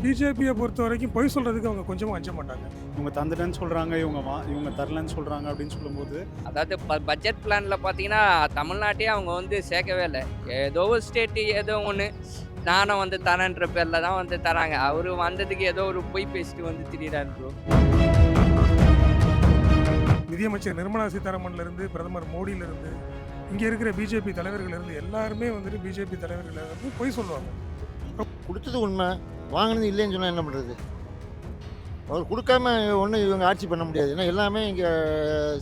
பிஜேபியை பொறுத்த வரைக்கும் பொய் சொல்றதுக்கு அவங்க கொஞ்சமும் அஞ்ச மாட்டாங்க. இவங்க தந்துட்டேன்னு சொல்கிறாங்க, இவங்க தரலன்னு சொல்கிறாங்க அப்படின்னு சொல்லும்போது அதாவது பட்ஜெட் பிளானில் பார்த்தீங்கன்னா தமிழ்நாட்டையே அவங்க வந்து சேர்க்கவே இல்லை. ஏதோ ஒரு ஸ்டேட்டு ஏதோ ஒன்று நானும் வந்து தரேன்ற பேரில் தான் வந்து தராங்க. அவர் வந்ததுக்கு ஏதோ ஒரு பொய் பேசிட்டு வந்து திடீராரு ப்ரோ. நிதியமைச்சர் நிர்மலா சீதாராமன்ல இருந்து பிரதமர் மோடியில இருந்து இங்க இருக்கிற பிஜேபி தலைவர்கள் இருந்து எல்லாருமே வந்துட்டு பிஜேபி தலைவர்கள் வந்து பொய் சொல்லுவாங்க. கொடுத்தது உண்மை, வாங்கினது இல்லைன்னு சொன்னால் என்ன பண்ணுறது? அவர் கொடுக்காம ஒன்றும் இவங்க ஆட்சி பண்ண முடியாது. ஏன்னா எல்லாமே இங்கே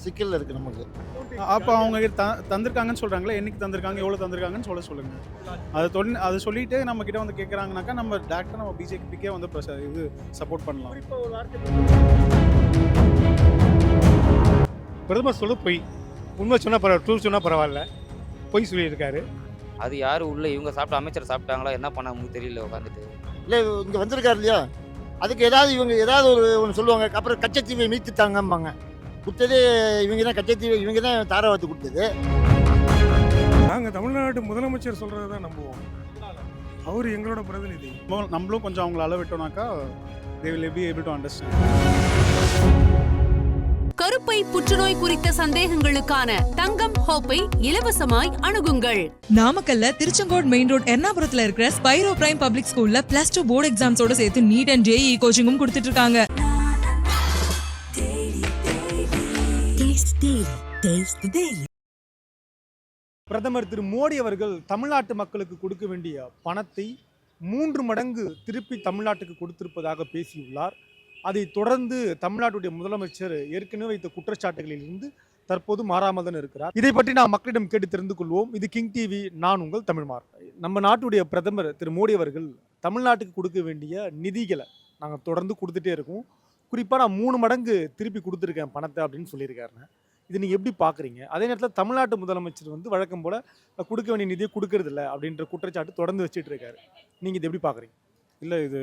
சிக்கலில் இருக்குது நமக்கு. அப்போ அவங்க தந்திருக்காங்கன்னு சொல்கிறாங்களே, என்னைக்கு தந்திருக்காங்க, எவ்வளோ தந்திருக்காங்கன்னு சொல்லுங்கள். அதை சொல்லிட்டு நம்ம கிட்ட வந்து கேட்குறாங்கனாக்கா நம்ம டேரக்டாக நம்ம பிஜேபிக்கே வந்து இது சப்போர்ட் பண்ணலாம். பிரதமர் சொல்ல பொய், உண்மை சொன்னால் பரவாயில்ல, ட்ரூத் சொன்னால் பரவாயில்ல, பொய் சொல்லியிருக்காரு. அது யார் உள்ள இவங்க சாப்பிட்ட அமைச்சர் சாப்பிட்டாங்களா என்ன பண்ணாங்க தெரியல உட்காந்துட்டு. இல்லை இங்கே வந்திருக்காரு இல்லையா, அதுக்கு இவங்க ஏதாவது ஒன்று சொல்லுவாங்க. அப்புறம் கச்சத்தீவை மீட்டுத்தாங்கம்பாங்க. கொடுத்ததே இவங்க தான், கச்சத்தீவை இவங்க தான் தாராவாத்து கொடுத்தது. நாங்கள் தமிழ்நாட்டு முதலமைச்சர் சொல்றதை தான் நம்புவோம். அவர் எங்களோட பிரதிநிதி. நம்மளும் கொஞ்சம் அவங்கள அளவிட்டோம்னாக்கா they will be able to understand. கருப்பை புற்றுநோய் குறித்த சந்தேகங்களுக்கான தங்கம் ஹோப்பை இலவசமாய் அணுகுங்கள். நாமக்கல்ல திருச்செங்கோடு மெயின் ரோட் எர்ணாபுரத்துல இருக்கிற ஸ்பைரோ பிரைம் பப்ளிக் ஸ்கூல்ல +2 போர்டு எக்ஸாம்ஸோட சேர்த்து நீட் அண்ட் ஜேஇ கோச்சிங்கும் கொடுத்துட்டு இருக்காங்க. பிரதமர் திரு மோடி அவர்கள் தமிழ்நாட்டு மக்களுக்கு கொடுக்க வேண்டிய பணத்தை 3 மடங்கு திருப்பி தமிழ்நாட்டுக்கு கொடுத்திருப்பதாக பேசியுள்ளார். அதை தொடர்ந்து தமிழ்நாட்டுடைய முதலமைச்சர் ஏற்கனவே வைத்த குற்றச்சாட்டுகளில் இருந்து தற்போது மாறாமல் தான் இருக்கிறார். இதை பற்றி நாம் மக்களிடம் கேட்டு தெரிந்து கொள்வோம். இது கிங் டிவி, நான் உங்கள் தமிழ்மார். நம்ம நாட்டுடைய பிரதமர் திரு மோடி அவர்கள் தமிழ்நாட்டுக்கு கொடுக்க வேண்டிய நிதிகளை நாங்கள் தொடர்ந்து கொடுத்துட்டே இருக்கோம். குறிப்பாக நான் 3 மடங்கு திருப்பி கொடுத்துருக்கேன் பணத்தை அப்படின்னு சொல்லியிருக்காருங்க. இது நீங்கள் எப்படி பார்க்குறீங்க? அதே நேரத்தில் தமிழ்நாட்டு முதலமைச்சர் வந்து வழக்கம் போல் கொடுக்க வேண்டிய நிதியை கொடுக்கறது இல்லை அப்படின்ற குற்றச்சாட்டு தொடர்ந்து வச்சுட்டு இருக்காரு. நீங்கள் இதை எப்படி பார்க்குறீங்க? இல்லை, இது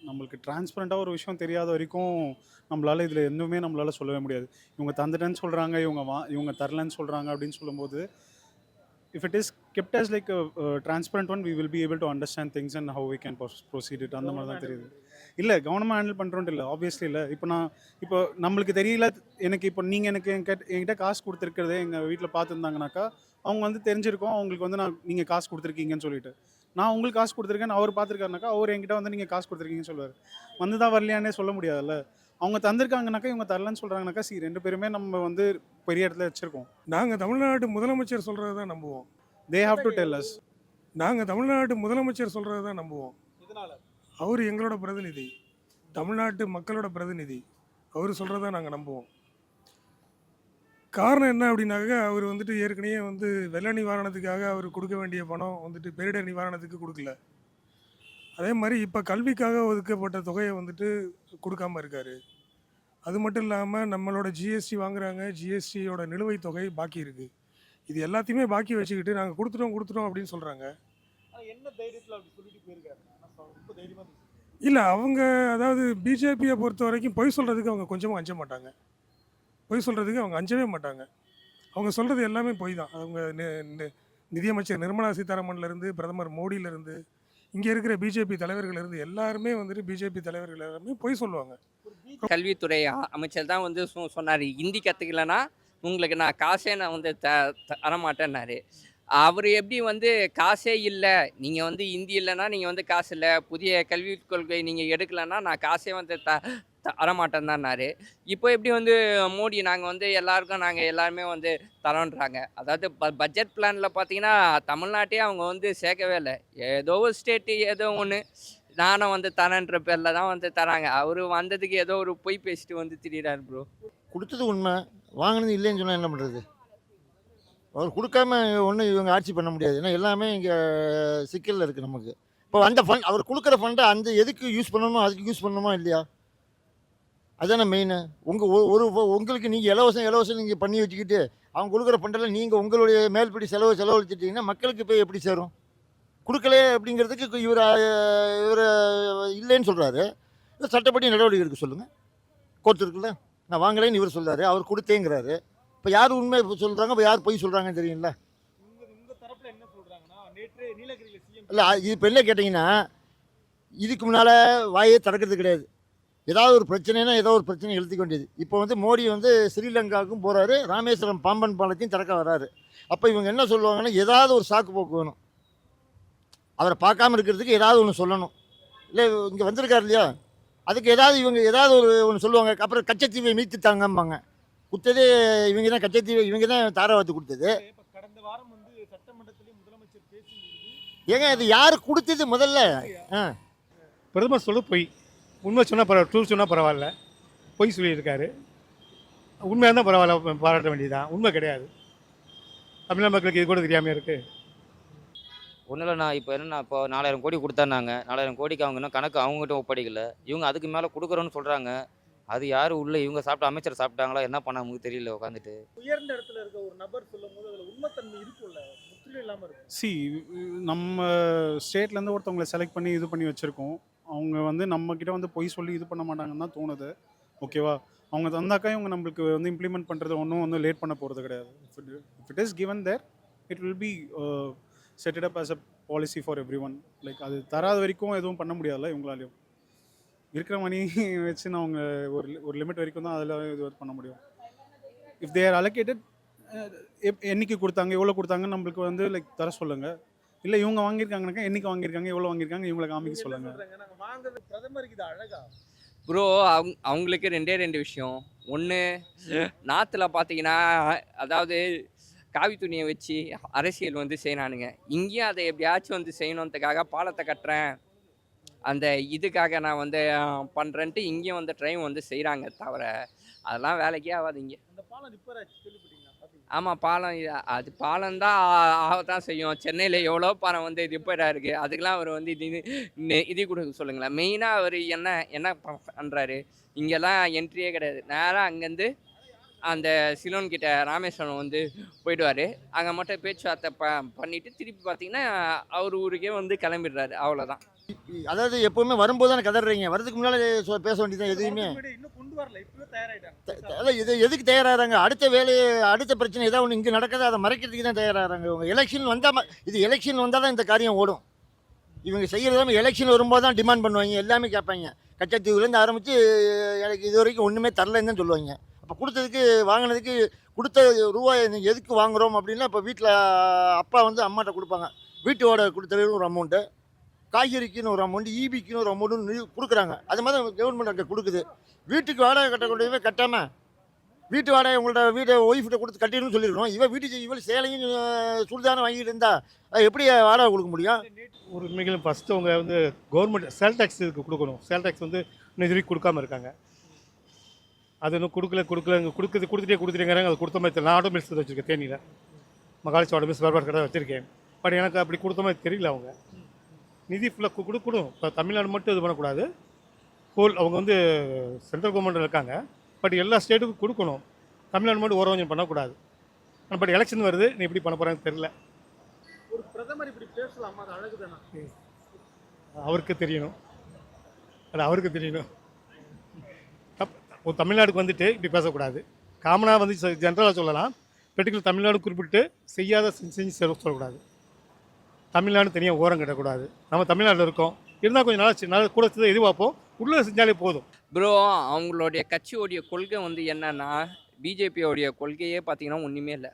நம்மளுக்கு டிரான்ஸ்பரண்ட்டாக ஒரு விஷயம் தெரியாத வரைக்கும் நம்மளால் இதில் எதுவுமே நம்மளால் சொல்லவே முடியாது. இவங்க தந்துட்டேன்னு சொல்கிறாங்க, இவங்க தரலன்னு சொல்கிறாங்க அப்படின்னு சொல்லும்போது if it is kept as like a transparent one, we will be able to understand things and how we can proceed it. அந்த மாதிரி தான் தெரியுது. இல்லை கவனமாக ஹேண்டில் பண்ணுறோன்ட்டு இல்லை, ஆப்வியஸ்லி இல்லை. இப்போ நம்மளுக்கு தெரியல, எனக்கு இப்போ நீங்கள் என்கிட்ட காசு கொடுத்துருக்கிறதே எங்கள் வீட்டில் பார்த்துருந்தாங்கனாக்கா அவங்க வந்து தெரிஞ்சிருக்கோம் அவங்களுக்கு வந்து நீங்கள் காசு கொடுத்துருக்கீங்கன்னு சொல்லிட்டு. நான் உங்களுக்கு காசு கொடுத்துருக்கேன்னு அவர் பார்த்துருக்காருனாக்கா அவர் என்கிட்ட வந்து நீங்கள் காசு கொடுத்துருக்கீங்கன்னு சொல்லுவார். வந்து தான் வரலையானே சொல்ல முடியாதுல்ல. அவங்க தந்திருக்காங்கனாக்கா இவங்க தரலன்னு சொல்கிறாங்கனாக்கா 2 பேருமே நம்ம வந்து பெரிய இடத்துல வச்சுருக்கோம். நாங்கள் தமிழ்நாட்டு முதலமைச்சர் சொல்றதை தான் நம்புவோம். they have to tell us. நாங்கள் தமிழ்நாட்டு முதலமைச்சர் சொல்றதை தான் நம்புவோம். அவர் எங்களோட பிரதிநிதி, தமிழ்நாட்டு மக்களோட பிரதிநிதி. அவர் சொல்கிறத நாங்கள் நம்புவோம். காரணம் என்ன அப்படின்னாக்க, அவர் வந்துட்டு ஏற்கனவே வந்து வெள்ள நிவாரணத்துக்காக அவர் கொடுக்க வேண்டிய பணம் வந்துட்டு பேரிடர் நிவாரணத்துக்கு கொடுக்கல. அதே மாதிரி இப்போ கல்விக்காக ஒதுக்கப்பட்ட தொகையை வந்துட்டு கொடுக்காம இருக்காரு. அது மட்டும் இல்லாமல் நம்மளோட ஜிஎஸ்டி வாங்குறாங்க, ஜிஎஸ்டியோட நிலுவைத் தொகை பாக்கி இருக்குது. இது எல்லாத்தையுமே பாக்கி வச்சுக்கிட்டு நாங்கள் கொடுத்துட்டோம் அப்படின்னு சொல்கிறாங்க. இல்லை அவங்க அதாவது பிஜேபியை பொறுத்த வரைக்கும் பொய் சொல்கிறதுக்கு அவங்க கொஞ்சமும் அஞ்ச மாட்டாங்க. பொய் சொல்கிறதுக்கு அவங்க அஞ்சவே மாட்டாங்க. அவங்க சொல்கிறது எல்லாமே பொய் தான். அவங்க நிதியமைச்சர் நிர்மலா சீதாராமன்லேருந்து பிரதமர் மோடியிலேருந்து இங்கே இருக்கிற பிஜேபி தலைவர்கள் இருந்து எல்லாருமே வந்துட்டு பிஜேபி தலைவர்கள் எல்லாருமே பொய் சொல்லுவாங்க. கல்வித்துறை அமைச்சர் தான் வந்து சொன்னார், ஹிந்தி கற்றுக்கலன்னா உங்களுக்கு நான் காசே நான் வந்து தரமாட்டேன்னாரு. அவர் எப்படி வந்து காசே இல்லை, நீங்கள் வந்து ஹிந்தி இல்லைன்னா நீங்கள் வந்து காசு இல்லை, புதிய கல்விக் கொள்கை நீங்கள் எடுக்கலைன்னா நான் காசே வந்து தரமாட்டேன் தான்னாரு. இப்போ எப்படி வந்து மோடி நாங்கள் வந்து நாங்கள் எல்லாருமே வந்து தரோன்றாங்க. அதாவது பட்ஜெட் பிளானில் பார்த்தீங்கன்னா தமிழ்நாட்டையே அவங்க வந்து சேர்க்கவே இல்லை. ஏதோ ஒரு ஸ்டேட்டு ஏதோ ஒன்று நானும் வந்து தரேன்ற பேரில் தான் வந்து தராங்க. அவர் வந்ததுக்கு ஏதோ ஒரு பொய் பேசிட்டு வந்து திடீராரு ப்ரோ. கொடுத்தது உண்மை, வாங்கினது இல்லைன்னு சொன்னால் என்ன பண்ணுறது? அவர் கொடுக்காம ஒன்றும் இவங்க ஆட்சி பண்ண முடியாது. ஏன்னா எல்லாமே இங்கே சிக்கலில் இருக்குது நமக்கு. இப்போ அந்த ஃபண்ட், அவர் கொடுக்குற ஃபண்டை அந்த எதுக்கு யூஸ் பண்ணணுமோ அதுக்கு யூஸ் பண்ணணுமா இல்லையா? அதுதானே மெயின். உங்களுக்கு நீங்கள் இலவசம் நீங்கள் பண்ணி வச்சுக்கிட்டு அவங்க கொடுக்குற ஃபண்டெல்லாம் நீங்கள் உங்களுடைய மேல்படி செலவழிச்சிட்டிங்கன்னா மக்களுக்கு போய் எப்படி சேரும்? கொடுக்கல அப்படிங்கிறதுக்கு இவர் இல்லைன்னு சொல்கிறாரு. சட்டப்படி நடவடிக்கை எடுக்க சொல்லுங்கள். கோர்ட் இருக்குல்ல, நான் வாங்கலைன்னு இவர் சொல்கிறாரு, அவர் கொடுத்தேங்கிறாரு. இப்போ யார் உண்மை சொல்கிறாங்க, இப்போ யார் பொய் சொல்கிறாங்கன்னு தெரியுங்களா? இல்லை இப்போ என்ன கேட்டிங்கன்னா, இதுக்கு முன்னால் வாயே திறக்கிறது கிடையாது. ஏதாவது ஒரு பிரச்சனைனா ஏதோ ஒரு பிரச்சனை எழுத்திக்க வேண்டியது. இப்போ வந்து மோடி வந்து ஸ்ரீலங்காவுக்கும் போகிறாரு, ராமேஸ்வரம் பாம்பன் பாலத்தையும் திறக்க வராரு. அப்போ இவங்க என்ன சொல்லுவாங்கன்னா, ஏதாவது ஒரு சாக்கு போக்கு வேணும். அவரை பார்க்காம இருக்கிறதுக்கு ஏதாவது ஒன்று சொல்லணும். இல்லை இங்கே வந்திருக்காரு இல்லையா, அதுக்கு ஏதாவது இவங்க ஏதாவது ஒன்று சொல்லுவாங்க. அப்புறம் கச்சத்தீவை மீட்டுத்தாங்கம்பாங்க. கொடுத்ததே இவங்க தான், கச்சத்தீவை இவங்க தான் தாராவாத்து கொடுத்தது. இப்ப கடந்த வாரம் வந்து சட்டமன்றத்திலே முதலமைச்சர் பேசும்போது ஏங்க இது யார் கொடுத்தது முதல்ல? பிரதமர் சொல்ல பொய். உண்மை சொன்னால் பரவாயில்ல, ட்ரூத் சொன்னால் பரவாயில்ல, பொய் சொல்லியிருக்காரு. உண்மையாக தான் பரவாயில்ல, பாராட்ட வேண்டியதுதான். உண்மை கிடையாது. தமிழக மக்களுக்கு இது கூட தெரியாமல் இருக்குது. ஒன்றும் இல்லைண்ணா, இப்போ என்னன்னா, இப்போ 4000 கோடி கொடுத்தாருனாங்க. 4000 கோடிக்கு அவங்க இன்னும் கணக்கு அவங்ககிட்ட ஒப்படைக்கல. இவங்க அதுக்கு மேலே கொடுக்குறோன்னு சொல்கிறாங்க. அது யார் உள்ள இவங்க சாப்பிட்ட அமைச்சர் சாப்பிட்டாங்களா, என்ன பண்ண நமக்கு தெரியல உட்காந்துட்டு. உயர்ந்த இடத்துல இருக்க ஒரு நபர் சொல்லும் போது அதுல உண்மைத்தன்மை இருக்கும்ல, முற்றிலும் இல்லாம இருக்கும். சி நம்ம ஸ்டேட்லேருந்து ஒருத்தவங்களை செலக்ட் பண்ணி இது பண்ணி வச்சுருக்கோம். அவங்க வந்து நம்மக்கிட்ட வந்து பொய் சொல்லி இது பண்ண மாட்டாங்கன்னு தான் தோணுது. ஓகேவா? அவங்க தந்தாக்கா இவங்க நம்மளுக்கு வந்து இம்ப்ளிமெண்ட் பண்ணுறது ஒன்றும் வந்து லேட் பண்ண போகிறது கிடையாது. If it is given there it will be set it up as a policy for every one. Like அது தராத வரைக்கும் எதுவும் பண்ண முடியாதுல்ல இவங்களாலையும். இருக்கிற மணி வச்சு நான் அவங்க ஒரு லிமிட் வரைக்கும் தான் அதில் இது பண்ண முடியும். இஃப் தேர் அலோகேட்டட் என்னைக்கு கொடுத்தாங்க, எவ்வளோ கொடுத்தாங்கன்னு நம்மளுக்கு வந்து லைக் தர சொல்லுங்கள். இல்லை இவங்க வாங்கியிருக்காங்கனாக்கா என்னைக்கு வாங்கியிருக்காங்க, எவ்வளோ வாங்கியிருக்காங்க, இவங்களை காமிக்க சொல்லுங்கள். நாங்க வாங்குறது பிரதமருக்கு இது அழகா? ப்ரோ அவங்களுக்கு ரெண்டு விஷயம். ஒன்று, நாற்றுல பார்த்தீங்கன்னா, அதாவது காவி துணியை வச்சு அரசியல் வந்து செய்யறானுங்க. இங்கேயும் அதை எப்படியாச்சும் வந்து செய்யணுன்றதுக்காக பாலத்தை கட்டுறேன், அந்த இதுக்காக நான் வந்து பண்ணுறேன்ட்டு இங்கேயும் வந்து ட்ரைன் வந்து செய்கிறாங்க. தவிர அதெல்லாம் வேலைக்கே ஆகாது இங்கே. அந்த பாலம் ரிப்பேர் ஆச்சு கேள்விப்பட்டீங்களா? பாத்தீங்களா? ஆமாம், பாலம் அது பாலம் தான் ஆகத்தான் செய்யும். சென்னையில் எவ்வளோ பாலம் வந்து ரிப்பேராக இருக்குது. அதுக்கெலாம் அவர் வந்து இது கொடுக்க சொல்லுங்களேன். மெயினாக அவர் என்ன பண்ணுறாரு, இங்கெல்லாம் என்ட்ரியே கிடையாது. நேராக அங்கேருந்து அந்த சிலோன் கிட்ட ராமேஸ்வரம் வந்து போயிடுவார். அங்கே மட்டும் பேச்சுவார்த்தை பண்ணிவிட்டு திருப்பி பார்த்தீங்கன்னா அவர் ஊருக்கே வந்து கிளம்பிடுறாரு. அவ்வளோதான். அதாவது எப்பவுமே வரும்போது தானே கதறீங்க, வரதுக்கு முன்னால் பேச வேண்டியதான் எதுவுமே. இன்னும் கொண்டு வரல, இப்பவே தயாராயிட்டாங்க. அதான் இது எதுக்கு தயாராகிறாங்க? அடுத்த வேலையை அடுத்த பிரச்சனை ஏதாவது ஒன்று இங்கே நடக்குது, அதை மறைக்கிறதுக்கு தான் தயாராகிறாங்க இவங்க. எலெக்ஷன் வந்தால் இது எலெக்ஷன் வந்தால் தான் இந்த காரியம் ஓடும். இவங்க செய்கிறதாம எலெக்ஷன் வரும்போது தான் டிமாண்ட் பண்ணுவாங்க, எல்லாமே கேட்பாங்க. கச்சத்தீவுலேருந்து ஆரம்பித்து எனக்கு இது வரைக்கும் ஒன்றுமே தரலன்னு தான் சொல்லுவாங்க. அப்போ கொடுத்ததுக்கு வாங்கினதுக்கு கொடுத்த ரூபாய் நீங்கள் எதுக்கு வாங்குகிறோம் அப்படின்னா, இப்போ வீட்டில் அப்பா வந்து அம்மாட்ட கொடுப்பாங்க. வீட்டோட கொடுத்தது ஒரு அமௌண்ட்டு, காய்கறிக்குன்னு ஒரு அமௌண்ட், ஈபிக்குன்னு ஒரு அமௌண்ட்டு கொடுக்குறாங்க. அது மாதிரி கவர்மெண்ட் அங்கே கொடுக்குது. வீட்டுக்கு வாடகை கட்டக்கூடியவே கட்டாமல் வீட்டு வாடகை உங்கள்ட்ட வீட்டை ஒய்ஃப்கிட்ட கொடுத்து கட்டிடணும்னு சொல்லியிருக்கணும். இவள் சேலையும் சுடிதாரம் வாங்கிட்டு இருந்தா எப்படி வாடகை கொடுக்க முடியும்? ஒரு உண்மைகளும் ஃபஸ்ட்டு அவங்க வந்து கவர்மெண்ட் சேல் டேக்ஸ் இதுக்கு கொடுக்கணும். சேல் டேக்ஸ் வந்து இன்னும் இது வரைக்கும் கொடுக்காம இருக்காங்க. அது இன்னும் கொடுத்துட்டேங்கிறாங்க. அது கொடுத்த மாதிரி தெரியல. நான் ஆட்டோமேட்டிக்ஸ் வச்சுருக்கேன் தேனியில், மகாலிஸ் ஆட்டோமேட்டிக்ஸ் வேறு கடை வச்சுருக்கேன். பட் எனக்கு அப்படி கொடுத்த மாதிரி தெரியல. அவங்க நிதி ஃபுல்லாக கொடுக்கணும். இப்போ தமிழ்நாடு மட்டும் இது பண்ணக்கூடாது. ஹோல் அவங்க வந்து சென்ட்ரல் கவர்மெண்ட் இருக்காங்க, பட் எல்லா ஸ்டேட்டுக்கும் கொடுக்கணும். தமிழ்நாடு மட்டும் ஓரவஞ்சம் பண்ணக்கூடாது. பட் எலெக்ஷன் வருது, நீ எப்படி பண்ண போகிறான்னு தெரியல. ஒரு பிரதமர் இப்படி பேசலாமா? அது அழகுதானா? அவருக்கு தெரியணும், அது அவருக்கு தெரியணும். ஒரு தமிழ்நாடுக்கு வந்துட்டு இப்படி பேசக்கூடாது. காமனாக வந்து ஜென்ரலாக சொல்லலாம். பெர்டிகுலர் தமிழ்நாடு குறிப்பிட்டு செய்யாத செஞ்சு சொல்லக்கூடாது. தமிழ்நாடு தனியாக ஓரம் கட்டக்கூடாது. நம்ம தமிழ்நாட்டில் இருக்கோம், இருந்தால் கொஞ்சம் நாள் கூட எதிர்பார்ப்போம். உள்ளே செஞ்சாலே போதும். ப்ரோ அவங்களுடைய கட்சியோடைய கொள்கை வந்து என்னன்னா, பிஜேபியோடைய கொள்கையே பார்த்தீங்கன்னா ஒன்றுமே இல்லை.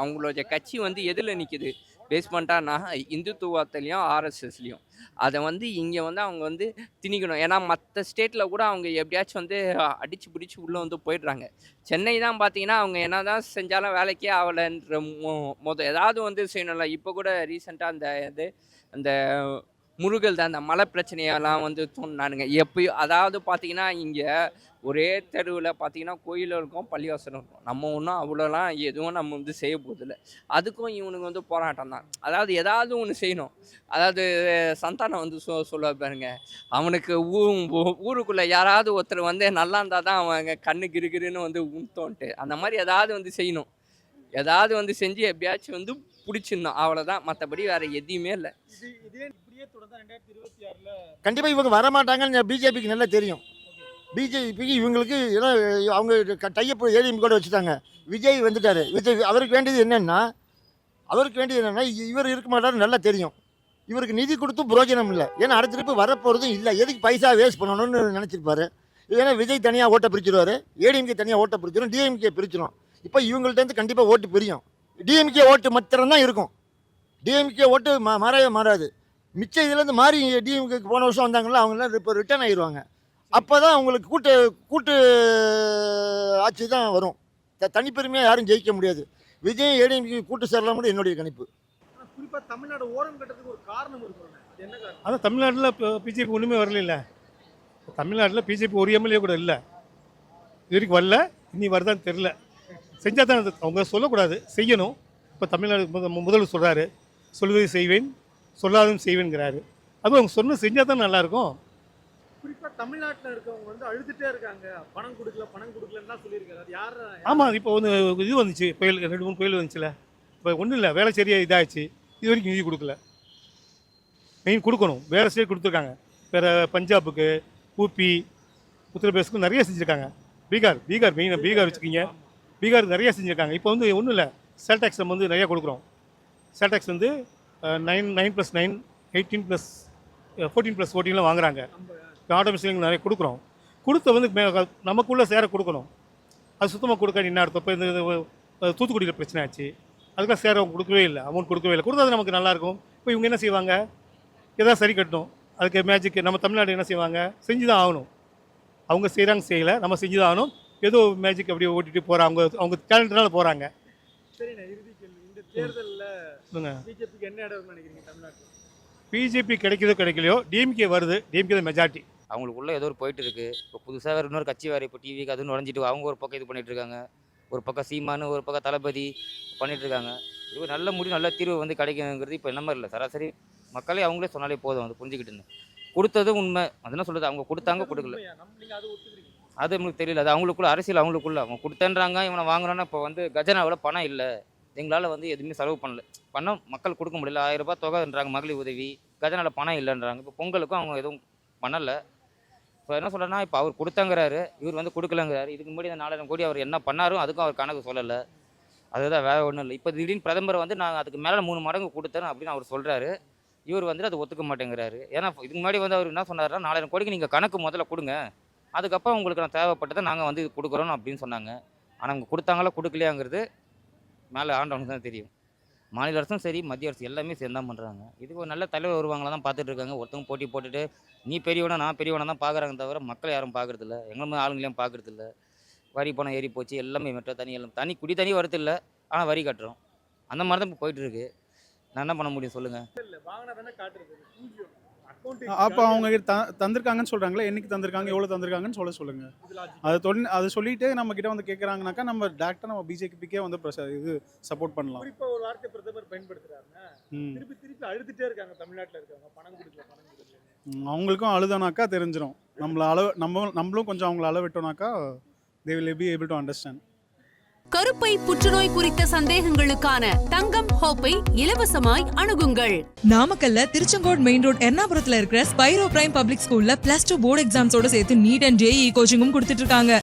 அவங்களுடைய கட்சி வந்து எதில் நிற்கிது பேஸ்மெண்ட்டானா, இந்துத்துவத்துலேயும் ஆர்எஸ்எஸ்லேயும். அதை வந்து இங்கே வந்து அவங்க வந்து திணிக்கணும். ஏன்னா மற்ற ஸ்டேட்டில் கூட அவங்க எப்படியாச்சும் வந்து அடித்து பிடிச்சி உள்ளே வந்து போயிடுறாங்க. சென்னை தான் பார்த்தீங்கன்னா அவங்க என்ன தான் செஞ்சாலும் வேலைக்கே ஆகலைன்ற ஏதாவது வந்து செய்யணும்ல. இப்போ கூட ரீசெண்டாக அந்த முருகல் தான் அந்த மலை பிரச்சனையெல்லாம் வந்து தோணுனானுங்க. எப்பயோ அதாவது பார்த்தீங்கன்னா இங்கே ஒரே தெருவில் பார்த்தீங்கன்னா கோயிலும் இருக்கும், பள்ளிவாசலும் இருக்கும். நம்ம ஒன்றும் அவ்வளோலாம் எதுவும் நம்ம வந்து செய்ய போதில்லை. அதுக்கும் இவனுக்கு வந்து போராட்டம் தான். அதாவது ஏதாவது ஒன்று செய்யணும். அதாவது சந்தானம் வந்து சொல்லுவா பாருங்க, அவனுக்கு ஊருக்குள்ளே யாராவது ஒருத்தர் வந்து நல்லா இருந்தால் தான் அவங்க கண்ணு கிருகிருன்னு வந்து உண்தோன்ட்டு அந்த மாதிரி ஏதாவது வந்து செய்யணும். ஏதாவது வந்து செஞ்சு எப்படியாச்சும் வந்து பிடிச்சிடணும், அவ்வளோதான். மற்றபடி வேறு எதுவுமே இல்லை. கண்டிப்பாக இவங்க வரமாட்டாங்கன்னு பிஜேபிக்கு நல்லா தெரியும். பிஜேபிக்கு இவங்களுக்கு ஏன்னா அவங்க டையப் ஏடிஎம் கூட வச்சுட்டாங்க. விஜய் வந்துட்டார். அவருக்கு வேண்டியது என்னென்னா இவர் இருக்க மாட்டாருன்னு நல்லா தெரியும். இவருக்கு நிதி கொடுத்து பிரயோஜனம் இல்லை. ஏன்னா அடுத்த ட்ரிப்பு வரப்போகிறதும் இல்லை. எதுக்கு பைசா வேஸ்ட் பண்ணணும்னு நினச்சிருப்பாரு. ஏன்னா விஜய் தனியாக ஓட்டை பிரிச்சுருவார், ஏடிஎம்கே தனியாக ஓட்டை பிரிச்சிடும், டிஎம்கே பிரிச்சிடும். இப்போ இவங்கள்ட்டேருந்து கண்டிப்பாக ஓட்டு பிரியும். டிஎம்கே ஓட்டு மாத்திரம்தான் இருக்கும். டிஎம்கே ஓட்டு மாறவே மாறாது. மிச்சம் இதுலேருந்து மாறி டிஎம்கேக்கு போன வருஷம் வந்தாங்களா, அவங்களாம் இப்போ ரிட்டர்ன் ஆயிடுவாங்க. அப்போ தான் அவங்களுக்கு கூட்டு ஆட்சி தான் வரும். தனிப்பெருமையாக யாரும் ஜெயிக்க முடியாது. விஜய் ஏடிஎம்கே கூட்டு சேரலாம்னு என்னுடைய கணிப்பு. குறிப்பாக தமிழ்நாடு ஓரம் கட்டுறதுக்கு ஒரு காரணம் இருக்குங்க. அது என்ன காரணம்? அதான் தமிழ்நாட்டில் இப்போ பிஜேபி ஒன்றுமே வரல. தமிழ்நாட்டில் பிஜேபி ஒரு எம்எல்ஏ கூட இல்லை, இது வரைக்கும் வரல. இனி வருதான்னு தெரில. செஞ்சால் தான் அவங்க சொல்லக்கூடாது, செய்யணும். இப்போ தமிழ்நாடு முதல்வர் சொல்கிறாரு, சொல்வதை செய்வேன் சொல்லாதும் செய்வேன்கிறாரு. அதுவும் அவங்க சொன்ன செஞ்சால் தான் நல்லாயிருக்கும். குறிப்பாக தமிழ்நாட்டில் இருக்கவங்க வந்து அழுதுகிட்டே இருக்காங்க, பணம் கொடுக்கலன்னு தான் சொல்லியிருக்காரு. அது யார்? ஆமாம், இப்போ வந்து இது வந்துச்சு, புயல் 2-3 புயல் வந்துச்சுல. இப்போ ஒன்றும் இல்லை, வேலை சரியாக இதாகிடுச்சு. இது வரைக்கும் நிதி கொடுக்கல. மெயின் கொடுக்கணும். வேறு ஸ்டேட் கொடுத்துருக்காங்க. வேறு பஞ்சாபுக்கு, ஊபி, உத்தரப்பிரதேசுக்கு நிறைய செஞ்சுருக்காங்க. பீகார் மெயினாக பீகார் வச்சுக்கிங்க. பீகாருக்கு நிறைய செஞ்சுருக்காங்க. இப்போ வந்து ஒன்றும் இல்லை, சேல் டேக்ஸ் நம்ம வந்து நிறையா கொடுக்குறோம். சேல் டேக்ஸ் வந்து 9+9 18+14 வாங்குறாங்க. ஆட்டோமேஷன் நிறைய கொடுக்குறோம். கொடுத்த வந்து நமக்குள்ளே சேர கொடுக்கணும். அது சுத்தமாக கொடுக்க என்ன அர்த்தம்? இப்போ இந்த தூத்துக்குடியில் பிரச்சனை ஆச்சு, அதுக்காக சேர அவங்க கொடுக்கவே இல்லை, அமௌண்ட் கொடுக்கவே இல்லை. கொடுத்தா நமக்கு நல்லாயிருக்கும். இப்போ இவங்க என்ன செய்வாங்க? எதாவது சரி கட்டணும். அதுக்கு மேஜிக் நம்ம தமிழ்நாடு என்ன செய்வாங்க? செஞ்சு தான் ஆகணும். அவங்க செய்கிறாங்க, செய்யலை, நம்ம செஞ்சு தான் ஆகணும். ஏதோ மேஜிக் அப்படியே ஓட்டிட்டு போகிறாங்க, அவங்க டேலண்ட்னால போகிறாங்க. சரிண்ணா, இறுதி கேள்வி. இந்த தேர்தலில் பிஜேபிக்கு என்ன இடம் நினைக்கிறீங்க தமிழ்நாட்டில்? பிஜேபி கிடைக்கலையோ டிஎம்கே வருது. டிஎம்கே தான் மெஜாரிட்டி. அவங்களுக்குள்ள ஏதோ ஒரு போயிட்டு இருக்கு. இப்போ புதுசாக வேறு இன்னொரு கட்சி வேறு இப்போ டிவிக்கு அது நுழைஞ்சிட்டு அவங்க ஒரு பக்கம் இது பண்ணிட்டு இருக்காங்க. ஒரு பக்கம் சீமானு, ஒரு பக்கம் தளபதி பண்ணிட்டு இருக்காங்க. இது நல்ல முடிவு, நல்ல தீர்வு வந்து கிடைக்குங்கிறது இப்போ என்ன மாதிரி இல்லை. சராசரி மக்களே அவங்களே சொன்னாலே போதும், வந்து புரிஞ்சுக்கிட்டுன்னு. கொடுத்தது உண்மை. அதெல்லாம் சொல்லுது, அவங்க கொடுத்தாங்க, கொடுக்கல அது நம்மளுக்கு தெரியல. அது அவங்களுக்குள்ள அரசியல், அவங்களுக்குள்ள அவங்க கொடுத்தேன்றாங்க. இவனை வாங்குறோன்னா இப்போ வந்து கஜனாவில் பணம் இல்லை, எங்களால் வந்து எதுவுமே செலவு பணம் மக்கள் கொடுக்க முடியல. 1000 ரூபாய் தொகைன்றாங்க மகளிர் உதவி, கஜனாவில் பணம் இல்லைன்றாங்க. இப்போ பொங்கலுக்கும் அவங்க எதுவும் பண்ணலை. இப்போ என்ன சொல்கிறேன்னா, இப்போ அவர் கொடுத்தாங்கிறாரு, இவர் வந்து கொடுக்கலங்கிறாரு. இதுக்கு முன்னாடி அந்த 4000 கோடி அவர் என்ன பண்ணாரும் அதுக்கும் அவர் கணக்கு சொல்லலை. அதுதான், வேறு ஒன்றும் இல்லை. இப்போ திடீர்னு பிரதமர் வந்து நான் அதுக்கு மேலே 3 மடங்கு கொடுத்தேன் அப்படின்னு அவர் சொல்கிறாரு. இவர் வந்து அதை ஒத்துக்க மாட்டேங்கிறாரு. ஏன்னா இதுக்கு முன்னாடி வந்து அவர் என்ன சொன்னார்னா, 4000 கோடிக்கு நீங்கள் கணக்கு முதல்ல கொடுங்க, அதுக்கப்புறம் உங்களுக்கு நான் தேவைப்பட்டதை நாங்கள் வந்து இது கொடுக்குறோம் அப்படின்னு சொன்னாங்க. ஆனால் அவங்க கொடுத்தாங்களா கொடுக்கலையாங்கிறது மேலே ஆண்டவனுக்கு தான் தெரியும். மாநில அரசும் சரி, மத்திய அரசு எல்லாமே சேர்ந்து தான் பண்ணுறாங்க. இதுக்கு ஒரு நல்ல தலைவர் வருவாங்களா தான் பார்த்துட்டு இருக்காங்க. ஒருத்தவங்க போட்டி போட்டுட்டு நீ பெரியவனா நான் பெரியவனா தான் பார்க்குறாங்க தவிர மக்கள் யாரும் பார்க்குறதில்ல. எங்களுமே ஆளுங்களையும் பார்க்குறதில்ல. வரி பணம் ஏறி போச்சு, எல்லாமே மெட்ரோ தண்ணி எல்லாம் குடி தண்ணி வரது இல்லை, ஆனால் வரி கட்டுறோம். அந்த மாதிரி தான் இப்போ போயிட்டுருக்கு. நான் என்ன பண்ண முடியும் சொல்லுங்கள்? அப்போ அவங்க தந்திருக்காங்கன்னு சொல்கிறாங்களே, என்னைக்கு தந்திருக்காங்க, எவ்வளோ தந்திருக்காங்கன்னு சொல்லுங்கள். அது சொல்லிட்டு நம்ம கிட்ட வந்து கேட்குறாங்கனாக்கா நம்ம டேரெக்டாக நம்ம பிஜேபிக்கே வந்து இது சப்போர்ட் பண்ணலாம். குறிப்பாக ஒரு வார்த்தை பிரதமர் பயன்படுத்துறாங்க, திருப்பி அழுதுட்டே இருக்காங்க தமிழ்நாட்டில் இருக்காங்க, பணம் கொடுக்கல. அவங்களுக்கும் அழுதானாக்கா தெரிஞ்சிடும். நம்மளும் கொஞ்சம் அவங்கள அளவிட்டோம்னாக்கா they will be able to understand. கருப்பை புற்றுநோய் குறித்த சந்தேகங்களுக்கான தங்கம் ஹோப்பை இலவசமாய் அணுகுங்கள். நாமக்கல்ல திருச்செங்கோடு மெயின் ரோட் எர்ணாபுரத்துல இருக்கிற ஸ்பைரோ பிரைம் பப்ளிக் ஸ்கூல்ல +2 போர்டு எக்ஸாம்ஸோட சேர்த்து நீட் அண்ட் ஜேஇ கோச்சிங்கும் கொடுத்துட்டு இருக்காங்க.